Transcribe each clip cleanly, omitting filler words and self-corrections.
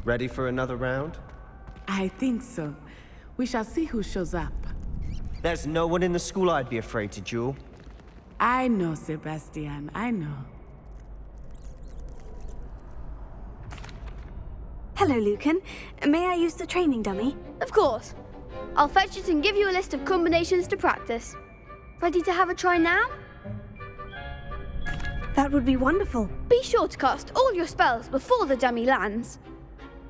Ready for another round? I think so. We shall see who shows up. There's no one in the school I'd be afraid to duel. I know, Sebastian, I know. Hello, Lucan. May I use the training dummy? Of course. I'll fetch it and give you a list of combinations to practice. Ready to have a try now? That would be wonderful. Be sure to cast all your spells before the dummy lands.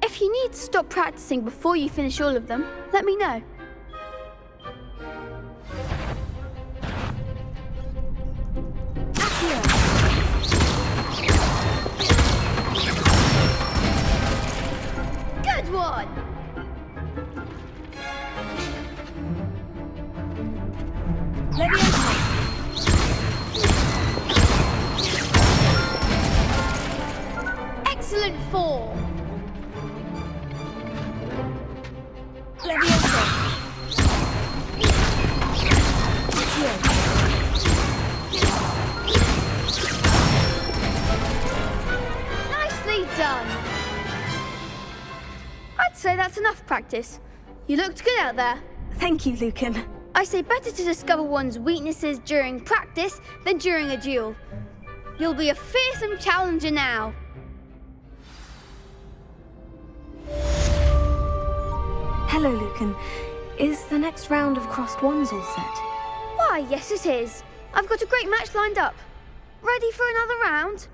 If you need to stop practicing before you finish all of them, let me know. Good one! Excellent four! Nicely done! I'd say that's enough practice. You looked good out there. Thank you, Lucan. I say better to discover one's weaknesses during practice than during a duel. You'll be a fearsome challenger now. Hello, Lucan. Is the next round of crossed wands all set? Why, yes it is. I've got a great match lined up. Ready for another round?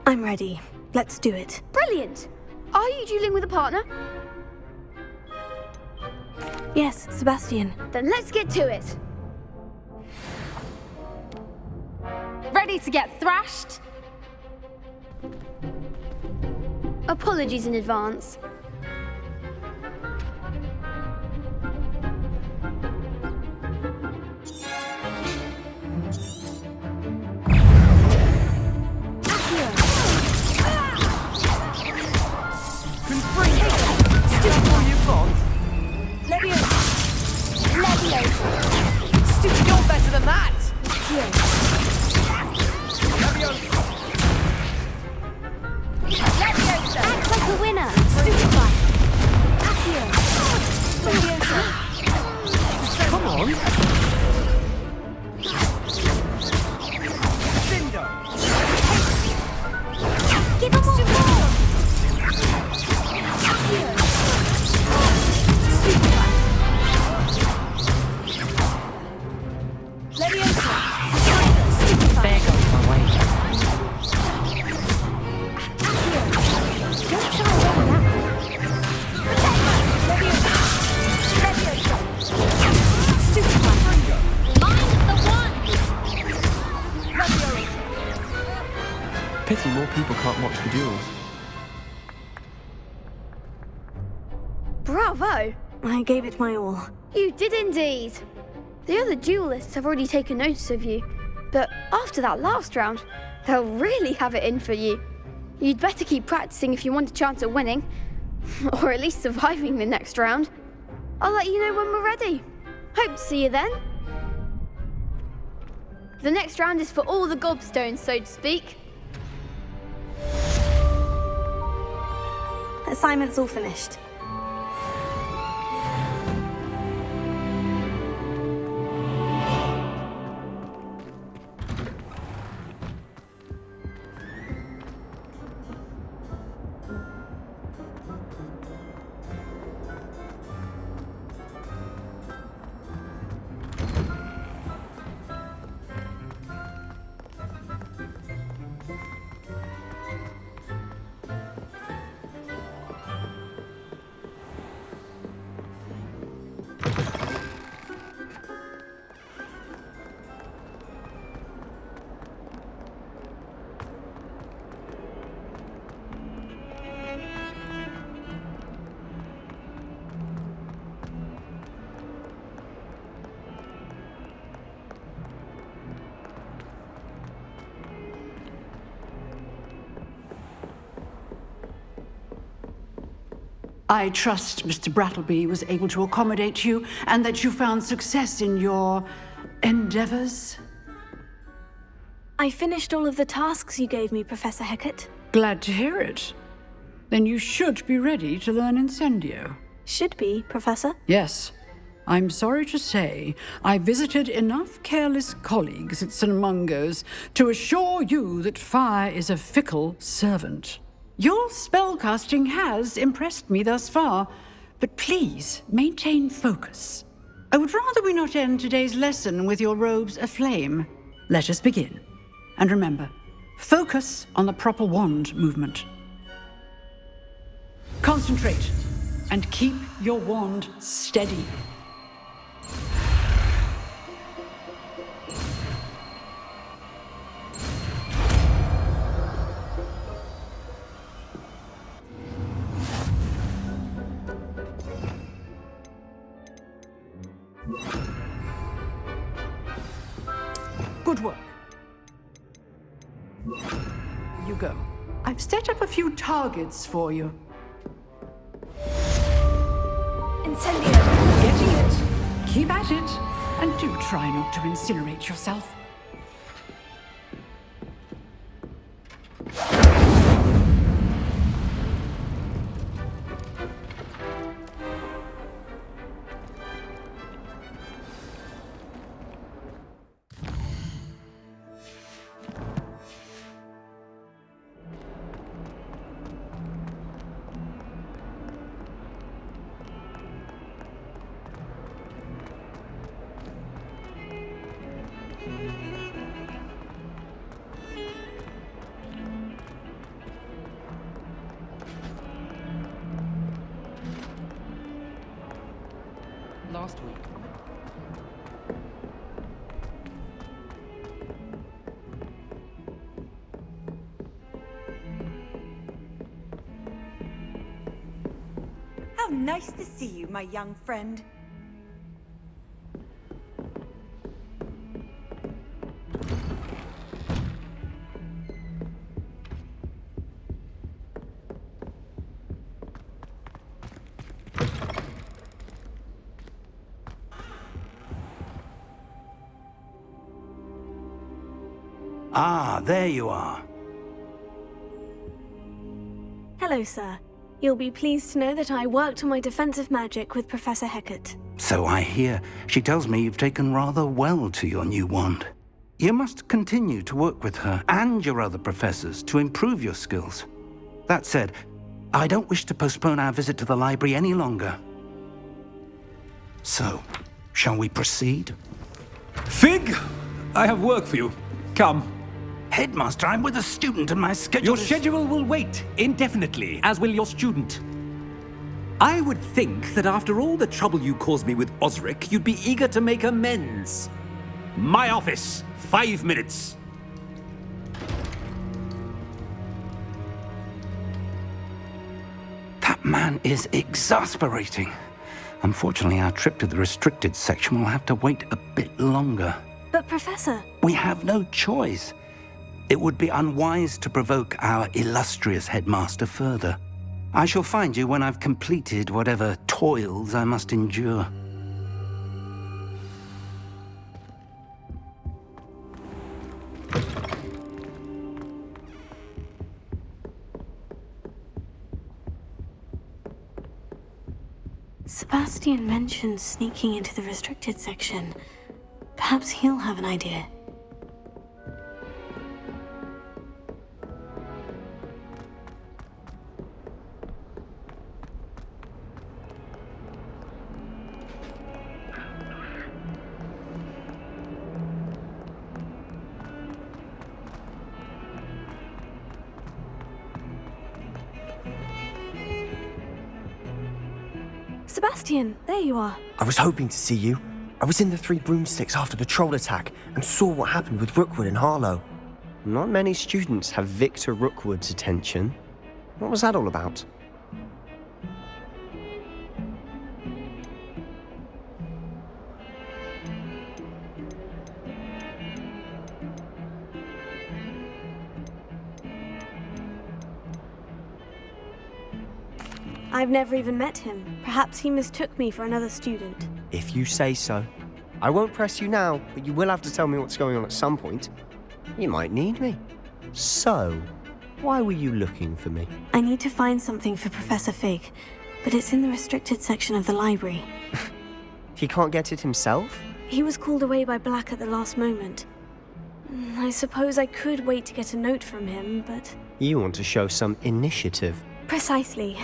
I'm ready. Let's do it. Brilliant! Are you dueling with a partner? Yes, Sebastian. Then let's get to it. Ready to get thrashed? Apologies in advance. Stupid, you're better than that! Act like a winner. Come on! Give him more. There goes my way. Pity more people can't watch the duels. Bravo! I gave it my all. You did indeed. The other duelists have already taken notice of you, but after that last round, they'll really have it in for you. You'd better keep practicing if you want a chance at winning, or at least surviving the next round. I'll let you know when we're ready. Hope to see you then. The next round is for all the gobstones, so to speak. Assignment's all finished. I trust Mr. Brattleby was able to accommodate you and that you found success in your endeavors. I finished all of the tasks you gave me, Professor Hecat. Glad to hear it. then you should be ready to learn Incendio. Should be, Professor. Yes. I'm sorry to say, I visited enough careless colleagues at St. Mungo's to assure you that fire is a fickle servant. Your spellcasting has impressed me thus far, but please maintain focus. I would rather we not end today's lesson with your robes aflame. Let us begin. And remember, focus on the proper wand movement. Concentrate and keep your wand steady. Good work. You go. I've set up a few targets for you. Incendio. Getting it. Keep at it. And do try not to incinerate yourself. Last week. How nice to see you, my young friend. Ah, there you are. Hello, sir. You'll be pleased to know that I worked on my defensive magic with Professor Hecat. So I hear. She tells me you've taken rather well to your new wand. You must continue to work with her and your other professors to improve your skills. That said, I don't wish to postpone our visit to the library any longer. So, shall we proceed? Fig, I have work for you. Come. Headmaster, I'm with a student and my schedule Your is... schedule will wait indefinitely, as will your student. I would think that after all the trouble you caused me with Osric, you'd be eager to make amends. My office, 5 minutes. That man is exasperating. Unfortunately, our trip to the restricted section will have to wait a bit longer. But, Professor... We have no choice. It would be unwise to provoke our illustrious headmaster further. I shall find you when I've completed whatever toils I must endure. Sebastian mentioned sneaking into the restricted section. Perhaps he'll have an idea. Sebastian, there you are. I was hoping to see you. I was in the Three Broomsticks after the troll attack and saw what happened with Rookwood and Harlow. Not many students have Victor Rookwood's attention. What was that all about? I've never even met him. Perhaps he mistook me for another student. If you say so. I won't press you now, but you will have to tell me what's going on at some point. You might need me. So, Why were you looking for me? I need to find something for Professor Fig, but it's in the restricted section of the library. He can't get it himself? He was called away by Black at the last moment. I suppose I could wait to get a note from him, but... You want to show some initiative. Precisely.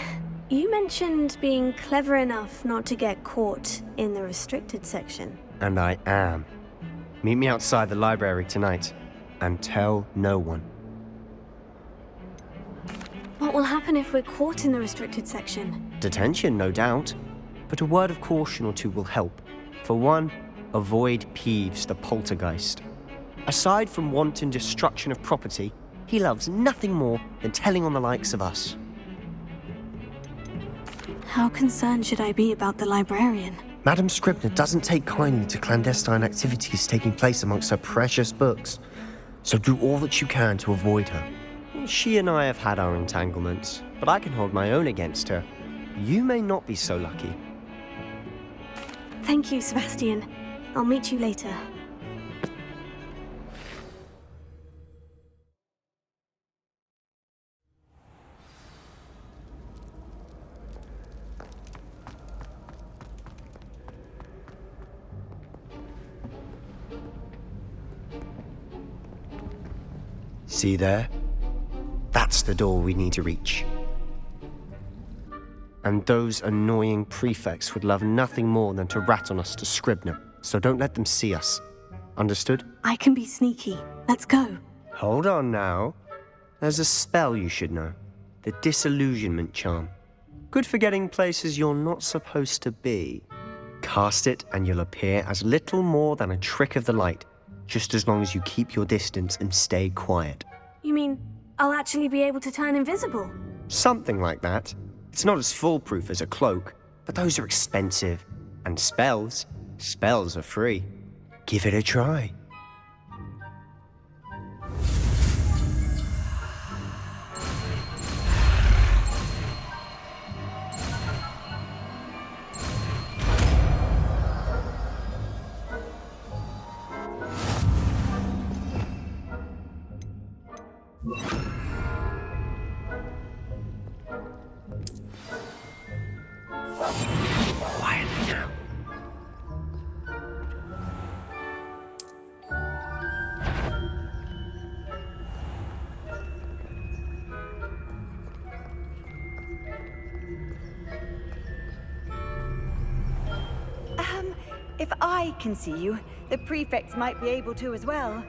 You mentioned being clever enough not to get caught in the restricted section. And I am. Meet me outside the library tonight, and tell no one. What will happen if we're caught in the restricted section? Detention, no doubt. But a word of caution or two will help. For one, avoid Peeves the poltergeist. Aside from wanton destruction of property, he loves nothing more than telling on the likes of us. How concerned should I be about the librarian? Madame Scribner doesn't take kindly to clandestine activities taking place amongst her precious books, so do all that you can to avoid her. She and I have had our entanglements, but I can hold my own against her. You may not be so lucky. Thank you, Sebastian. I'll meet you later. See there? That's the door we need to reach. And those annoying prefects would love nothing more than to rat on us to Scribner, so don't let them see us. Understood? I can be sneaky. Let's go. Hold on now. There's a spell you should know. The Disillusionment Charm. Good for getting places you're not supposed to be. Cast it and you'll appear as little more than a trick of the light, just as long as you keep your distance and stay quiet. You mean I'll actually be able to turn invisible? Something like that. It's not as foolproof as a cloak, but those are expensive. And spells are free. Give it a try. Quietly now. If I can see you, the prefects might be able to as well.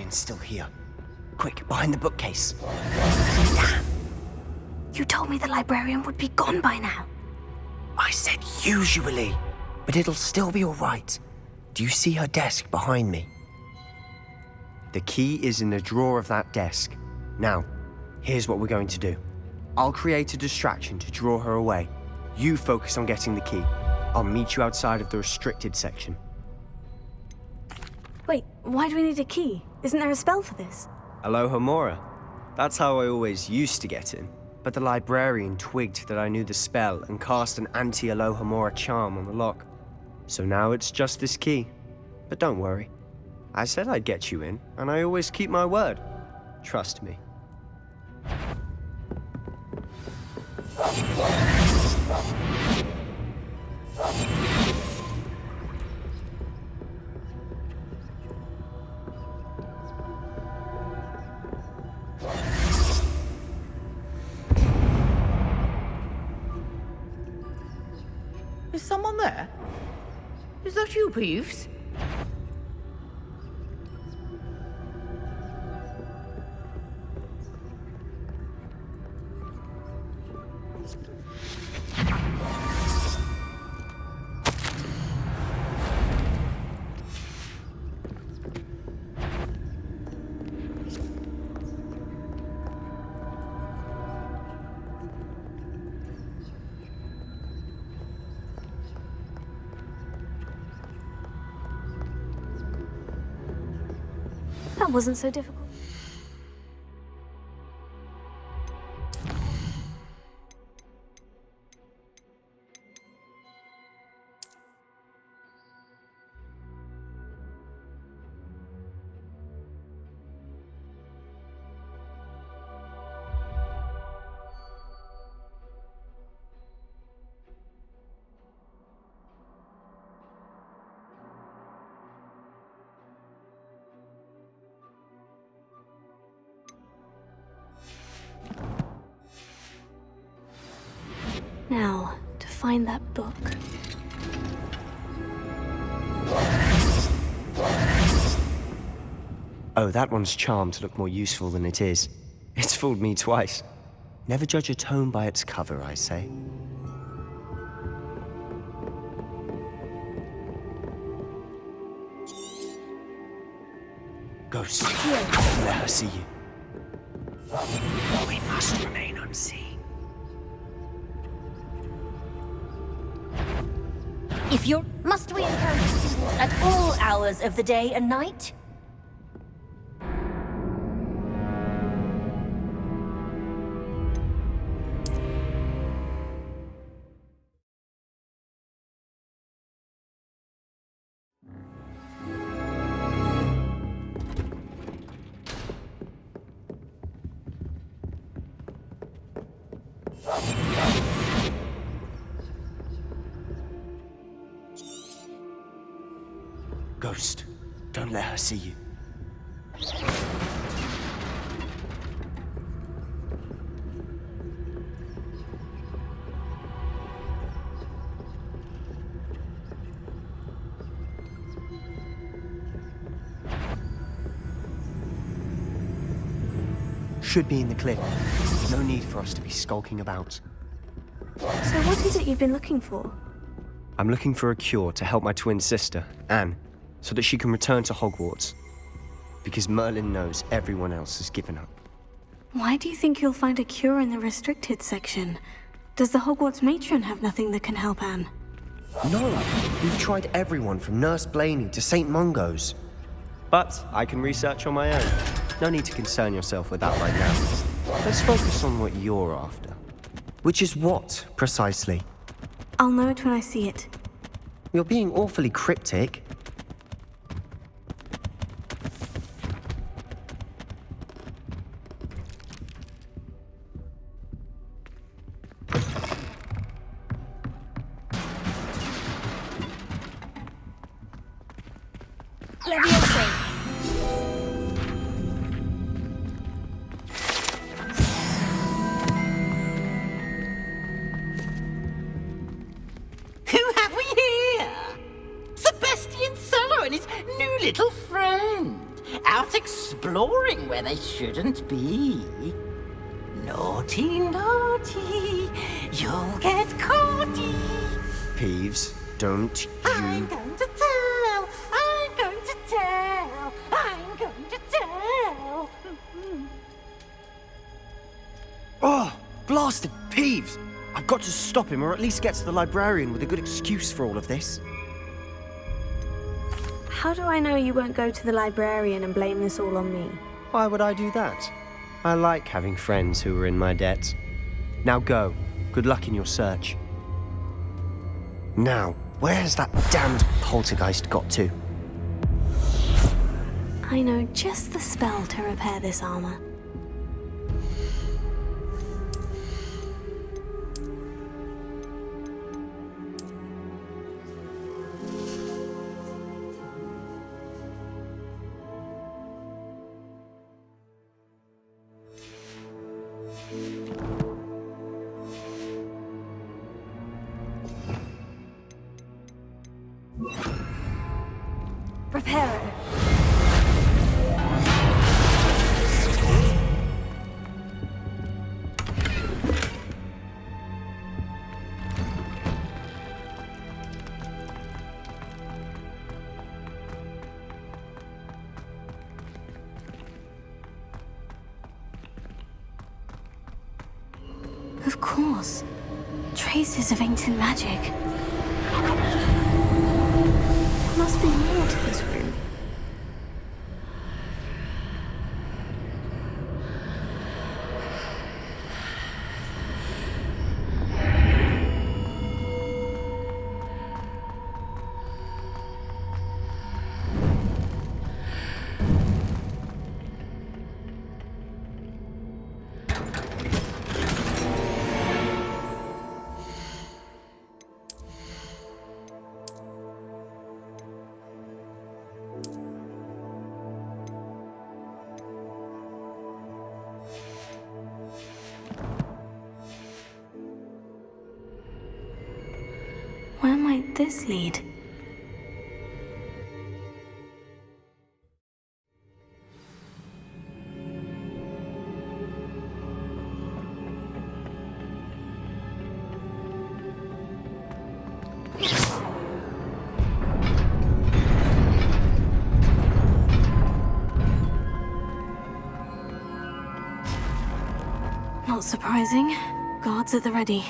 Still here. Quick, behind the bookcase. Damn! You told me the librarian would be gone by now. I said usually, but it'll still be all right. Do you see her desk behind me? The key is in the drawer of that desk. Now, here's what we're going to do. I'll create a distraction to draw her away. You focus on getting the key. I'll meet you outside of the restricted section. Wait, why do we need a key? Isn't there a spell for this? Alohomora. That's how I always used to get in. But the librarian twigged that I knew the spell and cast an anti-Alohomora charm on the lock. So now it's just this key. But don't worry. I said I'd get you in, and I always keep my word. Trust me. Is someone there? Is that you, Peeves? That wasn't so difficult. Now, to find that book. Oh, that one's charmed to look more useful than it is. It's fooled me twice. Never judge a tome by its cover, I say. Ghost, don't let her see you. We must remain unseen. Must we encounter students at all hours of the day and night? Ghost, don't let her see you. Should be in the clip. No need for us to be skulking about. So what is it you've been looking for? I'm looking for a cure to help my twin sister, Anne, so that she can return to Hogwarts. Because Merlin knows everyone else has given up. Why do you think you'll find a cure in the restricted section? Does the Hogwarts matron have nothing that can help Anne? No, we've tried everyone from Nurse Blaney to St. Mungo's. But I can research on my own. No need to concern yourself with that right now. Let's focus on what you're after. Which is what, precisely? I'll know it when I see it. You're being awfully cryptic. Leviosa. Who have we here? Sebastian Sallow and his new little friend. Out exploring where they shouldn't be. Naughty, naughty. You'll get caughty. Peeves, don't you... I'm going to tell. I'm going to tell. I'm going to tell. Oh, blasted Peeves! I've got to stop him, or at least get to the librarian with a good excuse for all of this. How do I know you won't go to the librarian and blame this all on me? Why would I do that? I like having friends who are in my debt. Now go. Good luck in your search. Now, where has that damned poltergeist got to? I know just the spell to repair this armor. Reparo. Of course. Traces of ancient magic. There must be more to this room. Where might this lead? Not surprising. Guards at the ready.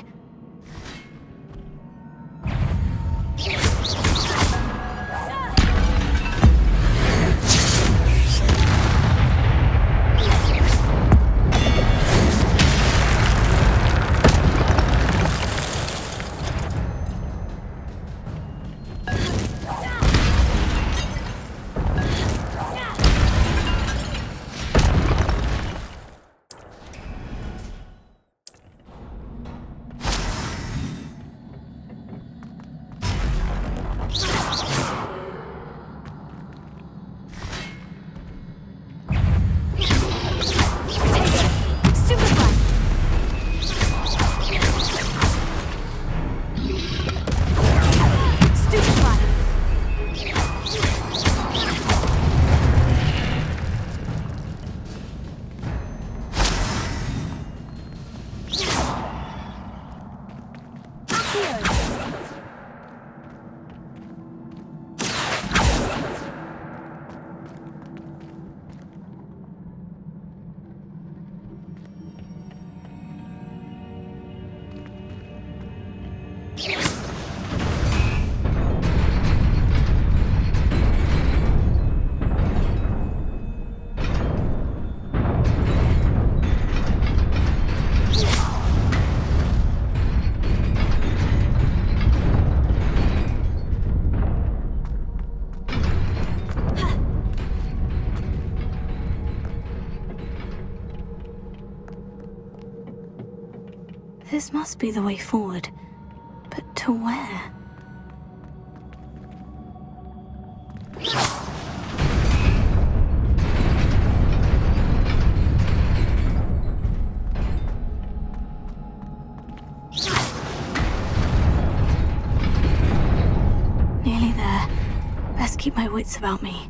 This must be the way forward. But to where? Nearly there. Best keep my wits about me.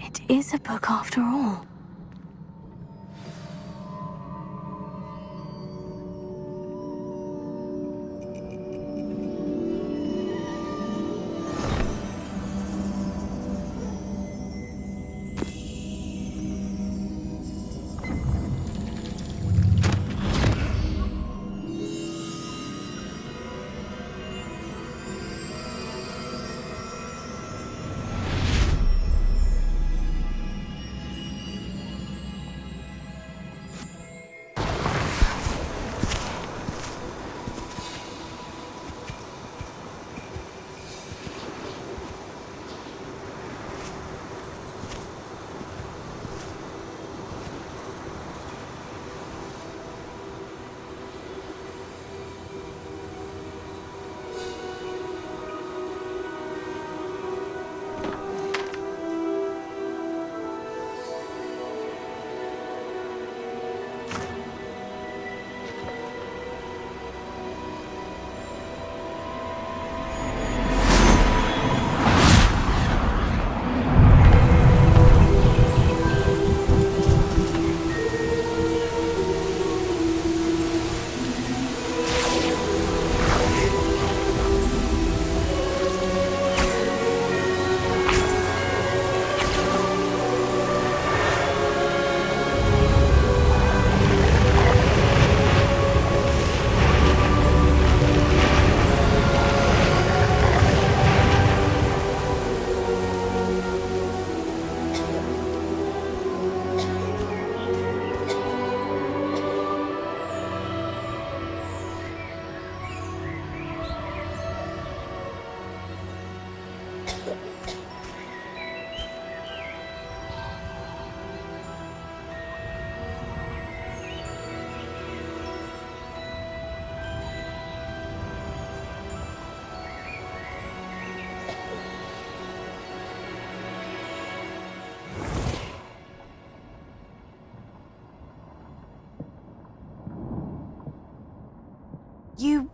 It is a book after all.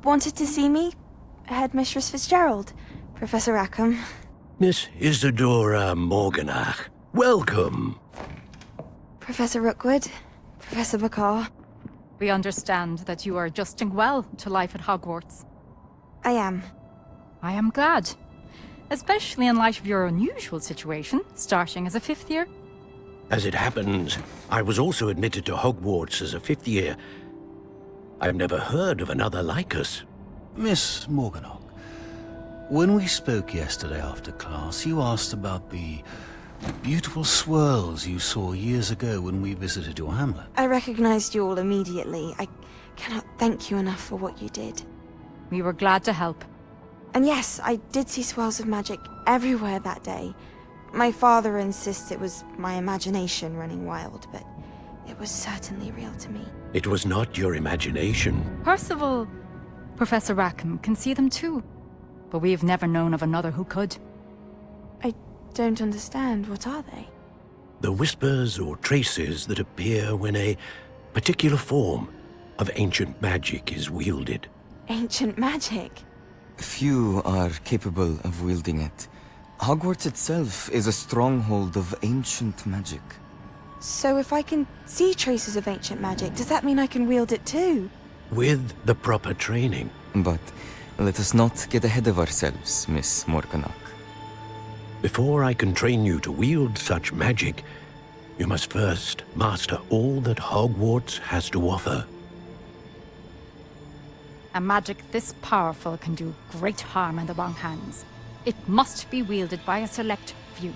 wanted to see me? Headmistress Fitzgerald, Professor Rackham. Miss Isadora Morganach, welcome. Professor Rookwood, Professor Bakar. We understand that you are adjusting well to life at Hogwarts. I am. I am glad. Especially in light of your unusual situation, starting as a 5th year. As it happens, I was also admitted to Hogwarts as a 5th year. I've never heard of another like us. Miss Morganach, when we spoke yesterday after class, you asked about the beautiful swirls you saw years ago when we visited your hamlet. I recognized you all immediately. I cannot thank you enough for what you did. We were glad to help. And yes, I did see swirls of magic everywhere that day. My father insists it was my imagination running wild, but it was certainly real to me. It was not your imagination. Percival, Professor Rackham can see them too. But we have never known of another who could. I don't understand. What are they? The whispers or traces that appear when a particular form of ancient magic is wielded. Ancient magic? Few are capable of wielding it. Hogwarts itself is a stronghold of ancient magic. So if I can see traces of ancient magic, does that mean I can wield it too? With the proper training. But let us not get ahead of ourselves, Miss Morganach. Before I can train you to wield such magic, you must first master all that Hogwarts has to offer. A magic this powerful can do great harm in the wrong hands. It must be wielded by a select few.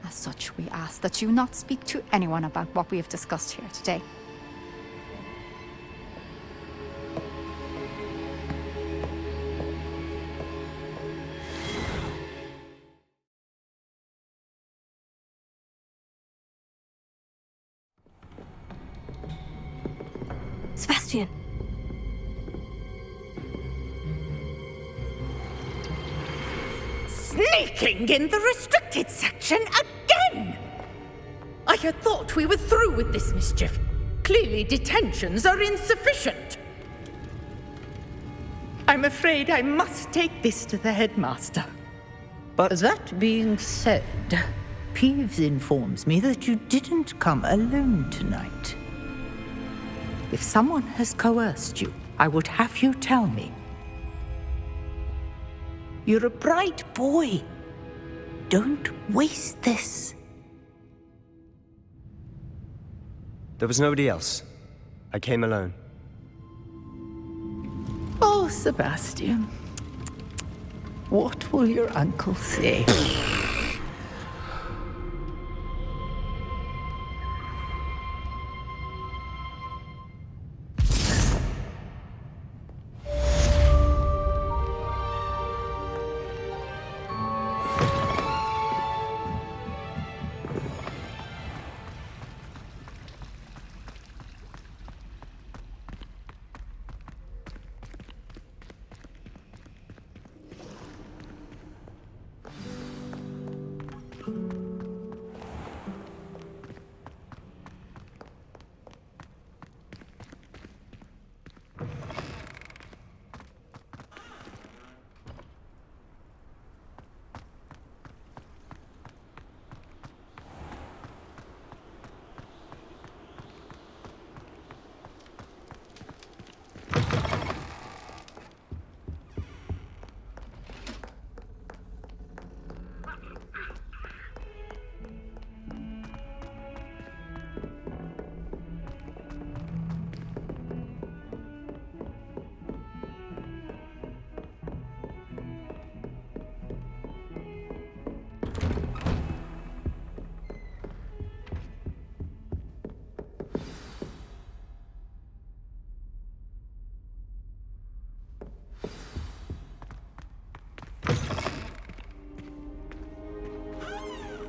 As such, we ask that you not speak to anyone about what we have discussed here today. Sebastian! Sneaking in the restricted section again! I had thought we were through with this mischief. Clearly detentions are insufficient. I'm afraid I must take this to the headmaster. But that being said, Peeves informs me that you didn't come alone tonight. If someone has coerced you, I would have you tell me. You're a bright boy. Don't waste this. There was nobody else. I came alone. Oh, Sebastian. What will your uncle say?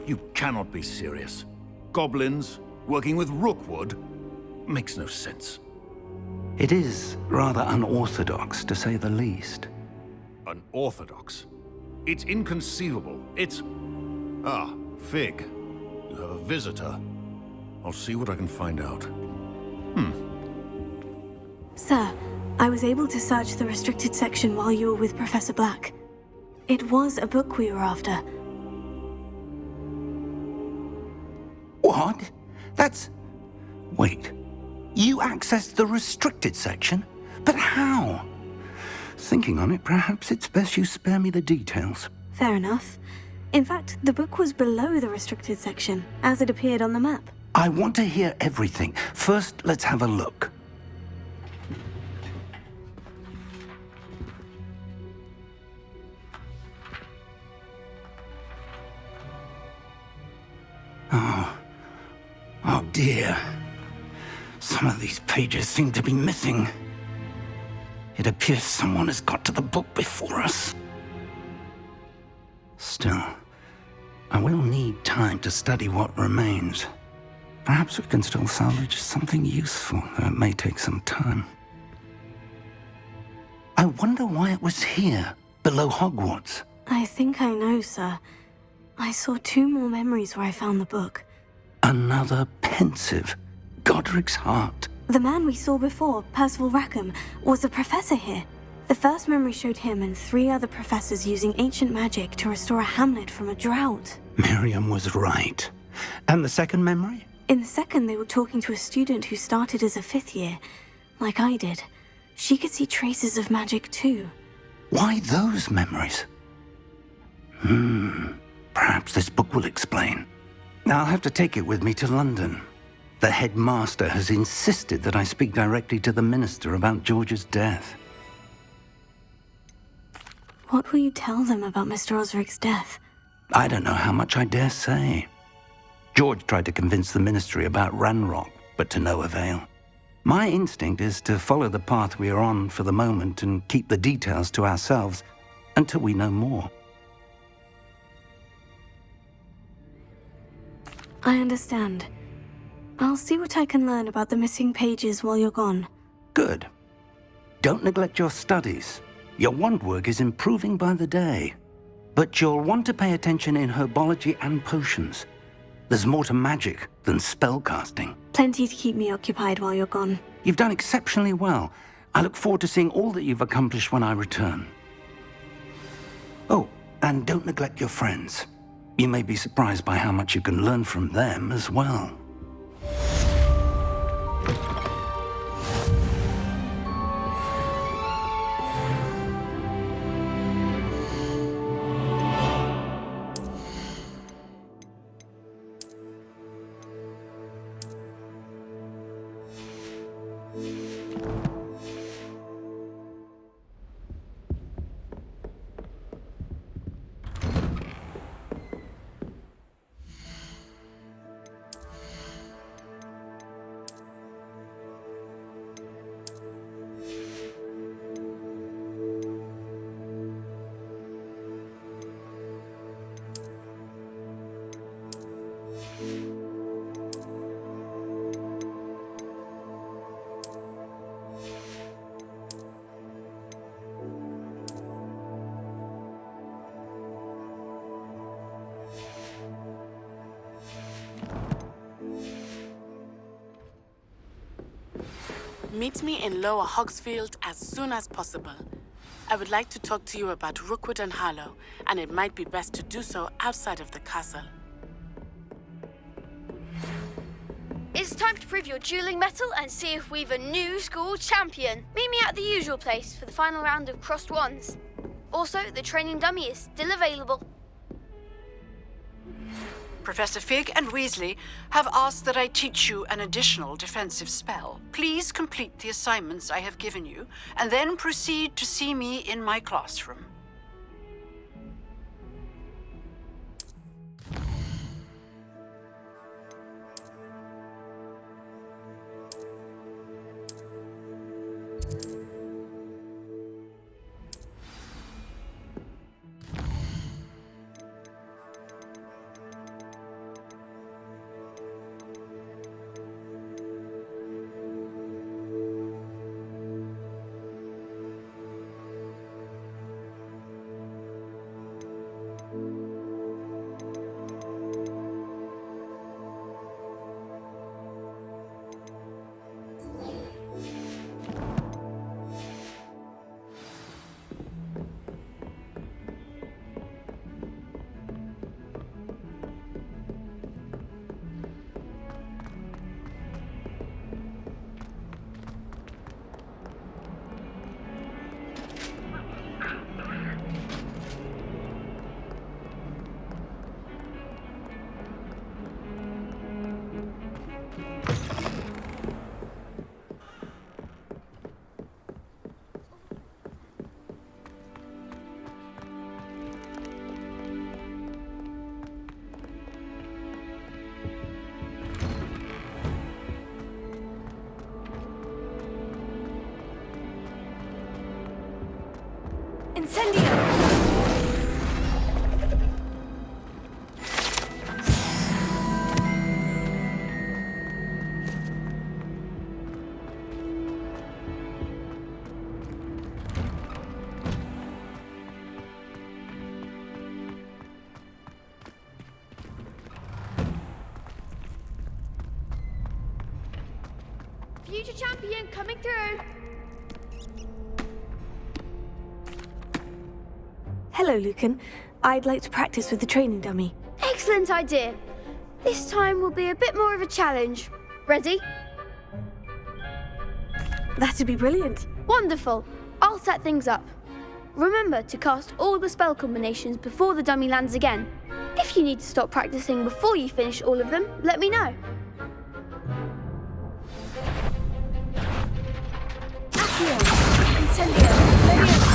You cannot be serious. Goblins working with Rookwood makes no sense. It is rather unorthodox, to say the least. Unorthodox? It's inconceivable. It's... Ah, Fig. You have a visitor. I'll see what I can find out. Sir, I was able to search the restricted section while you were with Professor Black. It was a book we were after. What? That's... Wait. You accessed the restricted section? But how? Thinking on it, perhaps it's best you spare me the details. Fair enough. In fact, the book was below the restricted section, as it appeared on the map. I want to hear everything. First, let's have a look. Oh dear. Some of these pages seem to be missing. It appears someone has got to the book before us. Still, I will need time to study what remains. Perhaps we can still salvage something useful, though it may take some time. I wonder why it was here, below Hogwarts. I think I know, sir. I saw 2 more memories where I found the book. Another pensive. Godric's heart. The man we saw before, Percival Rackham, was a professor here. The first memory showed him and 3 other professors using ancient magic to restore a hamlet from a drought. Miriam was right. And the second memory? In the second, they were talking to a student who started as a 5th year, like I did. She could see traces of magic too. Why those memories? Perhaps this book will explain. Now I'll have to take it with me to London. The headmaster has insisted that I speak directly to the minister about George's death. What will you tell them about Mr. Osric's death? I don't know how much I dare say. George tried to convince the ministry about Ranrock, but to no avail. My instinct is to follow the path we are on for the moment and keep the details to ourselves until we know more. I understand. I'll see what I can learn about the missing pages while you're gone. Good. Don't neglect your studies. Your wand work is improving by the day. But you'll want to pay attention in herbology and potions. There's more to magic than spellcasting. Plenty to keep me occupied while you're gone. You've done exceptionally well. I look forward to seeing all that you've accomplished when I return. Oh, and don't neglect your friends. You may be surprised by how much you can learn from them as well. Meet me in Lower Hogsfield as soon as possible. I would like to talk to you about Rookwood and Harlow, and it might be best to do so outside of the castle. It's time to prove your dueling mettle and see if we've a new school champion. Meet me at the usual place for the final round of crossed wands. Also, the training dummy is still available. Professor Fig and Weasley have asked that I teach you an additional defensive spell. Please complete the assignments I have given you, and then proceed to see me in my classroom. Incendio! Future champion coming through. Hello, Lucan. I'd like to practice with the training dummy. Excellent idea. This time will be a bit more of a challenge. Ready? That'd be brilliant. Wonderful. I'll set things up. Remember to cast all the spell combinations before the dummy lands again. If you need to stop practicing before you finish all of them, let me know. Accio! Incendio! Leviosa!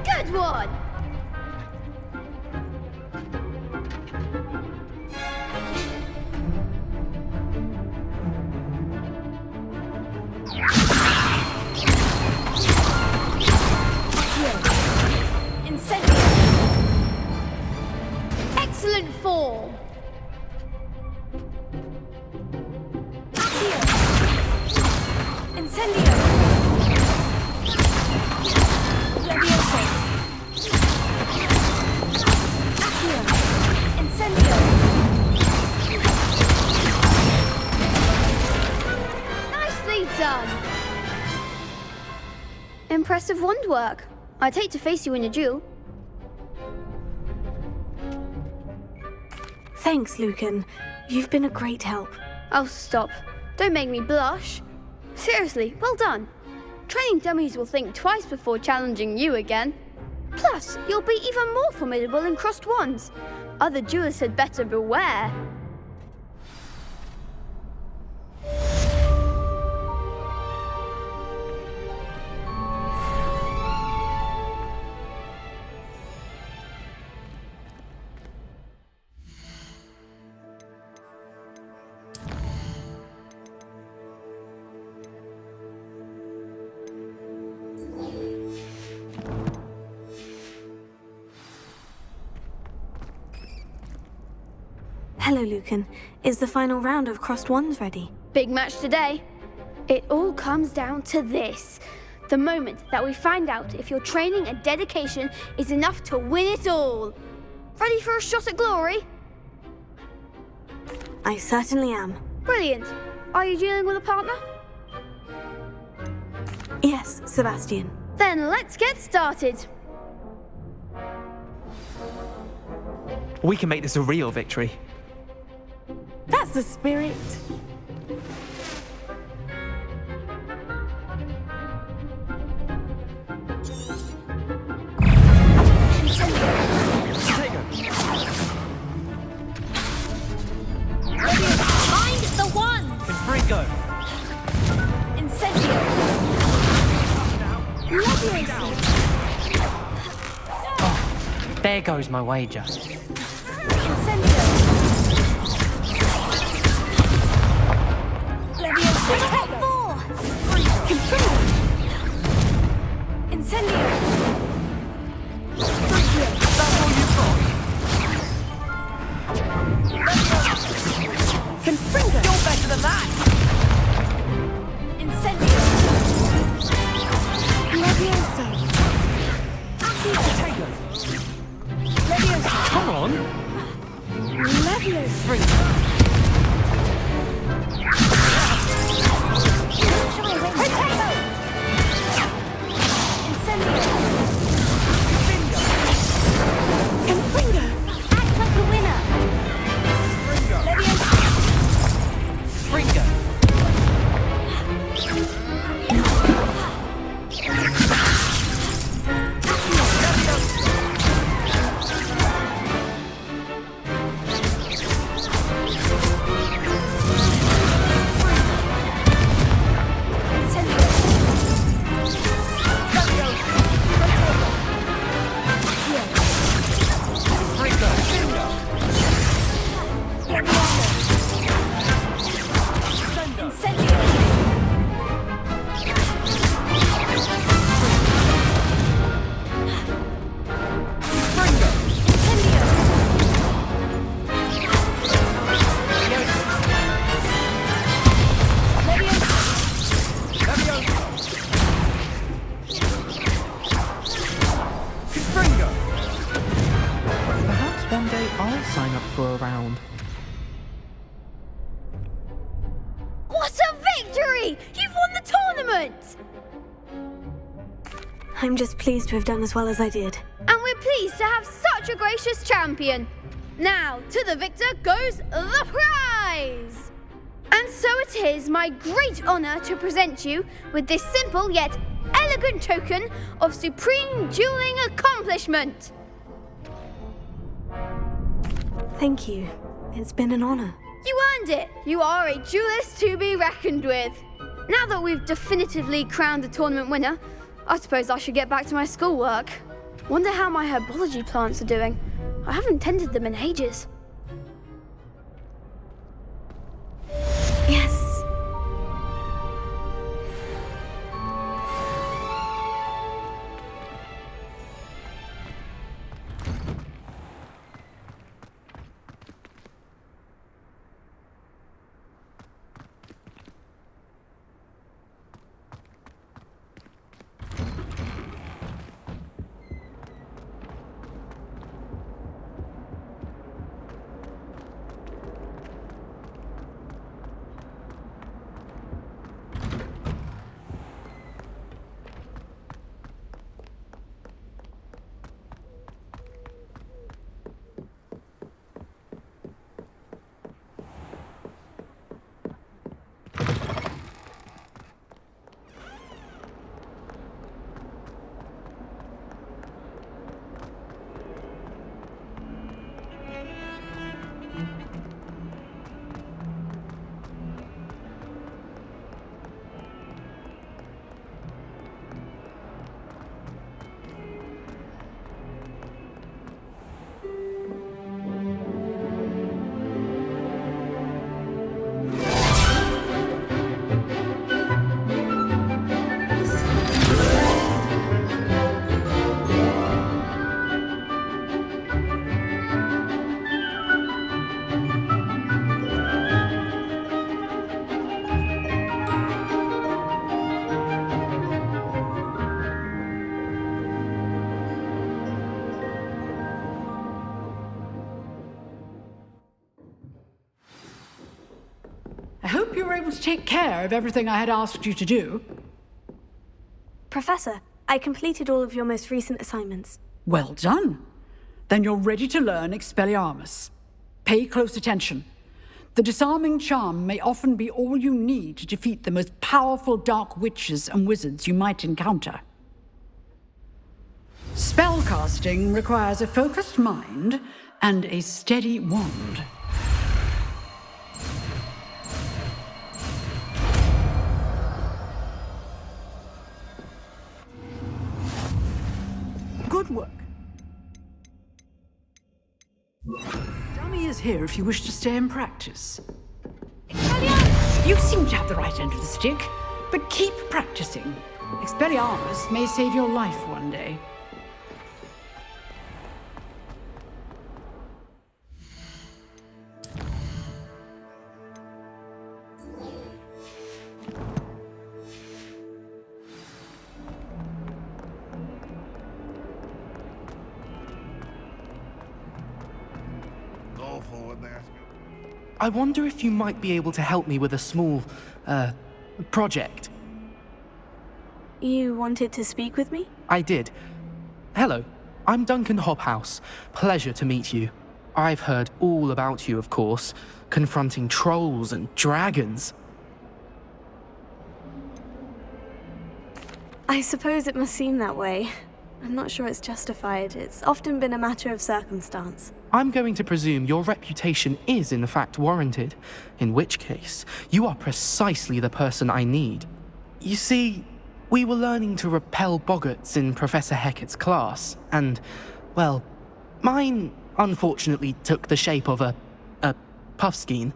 Good one! Incendio! Excellent form! Accio! Incendio! Leviosa! Accio! Incendio! Nicely done! Impressive wand work. I'd hate to face you in a duel. Thanks, Lucan. You've been a great help. Oh, stop. Don't make me blush. Seriously, well done. Training dummies will think twice before challenging you again. Plus, you'll be even more formidable in crossed wands. Other duelists had better beware. Hello, Lucan. Is the final round of crossed wands ready? Big match today. It all comes down to this. The moment that we find out if your training and dedication is enough to win it all. Ready for a shot at glory? I certainly am. Brilliant. Are you dealing with a partner? Yes, Sebastian. Then let's get started. We can make this a real victory. That's the spirit. Find the one! Confringo! Incendio! Leviosa! Oh, there goes my wager. Incendio! Leviosa! Take 4! Confringo! Incendio! That's all you've got? Confringo! You're better than that! Incendio! Leviosa! Accio! Leviosa! Come on! Leviosa! Potato! Incendio! Confringo! Act like a winner! Leviosa! Fringo! I'll sign up for a round. What a victory! You've won the tournament! I'm just pleased to have done as well as I did. And we're pleased to have such a gracious champion. Now, to the victor goes the prize! And so it is my great honour to present you with this simple yet elegant token of supreme dueling accomplishment. Thank you. It's been an honour. You earned it. You are a duelist to be reckoned with. Now that we've definitively crowned the tournament winner, I suppose I should get back to my schoolwork. Wonder how my herbology plants are doing. I haven't tended them in ages. Yes. I hope you were able to take care of everything I had asked you to do. Professor, I completed all of your most recent assignments. Well done. Then you're ready to learn Expelliarmus. Pay close attention. The disarming charm may often be all you need to defeat the most powerful dark witches and wizards you might encounter. Spellcasting requires a focused mind and a steady wand. Good work. Dummy is here if you wish to stay and practice. You seem to have the right end of the stick, but keep practicing. Expelliarmus may save your life one day. I wonder if you might be able to help me with a small, project. You wanted to speak with me? I did. Hello, I'm Duncan Hobhouse. Pleasure to meet you. I've heard all about you, of course, confronting trolls and dragons. I suppose it must seem that way. I'm not sure it's justified. It's often been a matter of circumstance. I'm going to presume your reputation is in fact warranted, in which case, you are precisely the person I need. You see, we were learning to repel boggarts in Professor Hecat's class, and, well, mine unfortunately took the shape of a puffskein.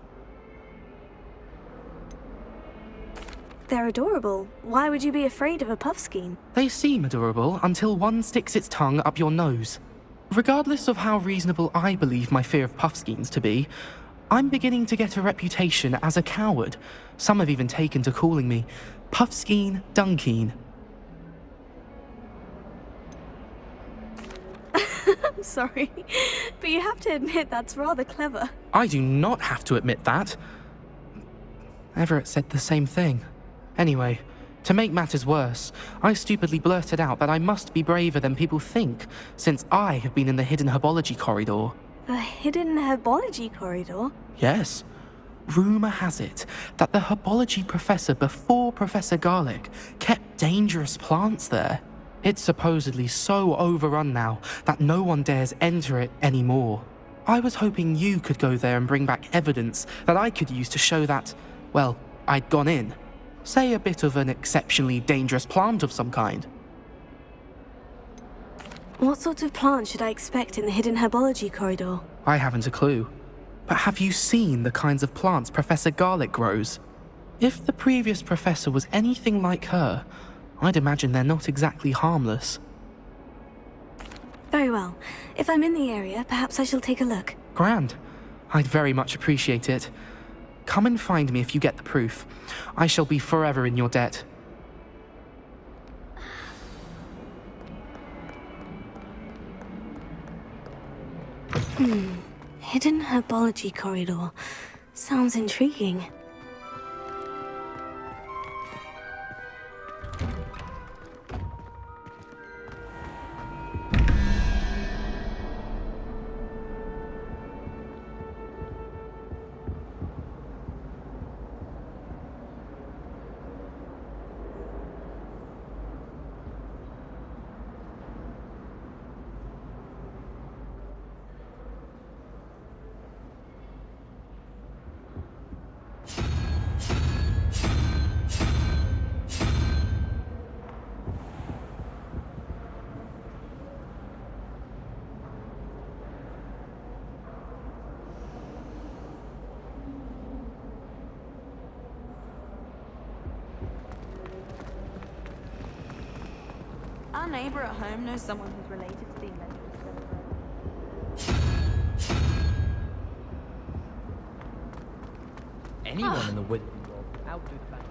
They're adorable. Why would you be afraid of a puffskein? They seem adorable until one sticks its tongue up your nose. Regardless of how reasonable I believe my fear of puffskeins to be, I'm beginning to get a reputation as a coward. Some have even taken to calling me Puffskeen Dunkeen. I'm sorry, but you have to admit that's rather clever. I do not have to admit that. Everett said the same thing. Anyway, to make matters worse, I stupidly blurted out that I must be braver than people think, since I have been in the hidden herbology corridor. The hidden herbology corridor? Yes. Rumour has it that the herbology professor before Professor Garlick kept dangerous plants there. It's supposedly so overrun now that no one dares enter it anymore. I was hoping you could go there and bring back evidence that I could use to show that, well, I'd gone in. Say a bit of an exceptionally dangerous plant of some kind. What sort of plant should I expect in the hidden herbology corridor? I haven't a clue. But have you seen the kinds of plants Professor Garlick grows? If the previous professor was anything like her, I'd imagine they're not exactly harmless. Very well. If I'm in the area, perhaps I shall take a look. Grand. I'd very much appreciate it. Come and find me if you get the proof. I shall be forever in your debt. Hidden herbology corridor. Sounds intriguing. Our neighbor at home knows someone who's related to the inventor of Anyone in the wood will outdo the back.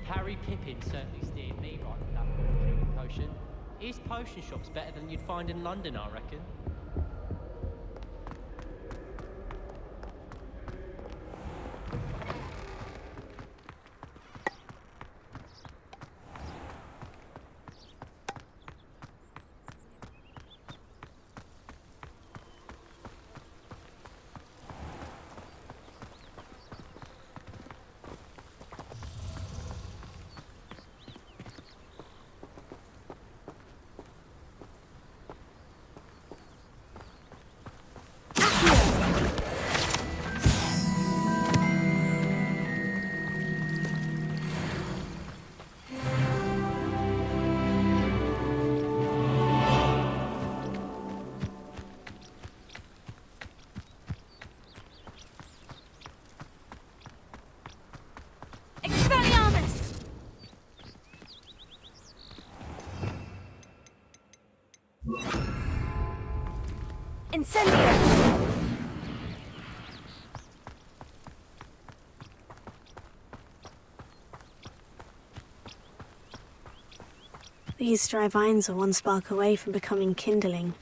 Harry Pippin certainly steered me right with that treatment potion. His potion shop's better than you'd find in London, I reckon. Incendio! These dry vines are one spark away from becoming kindling.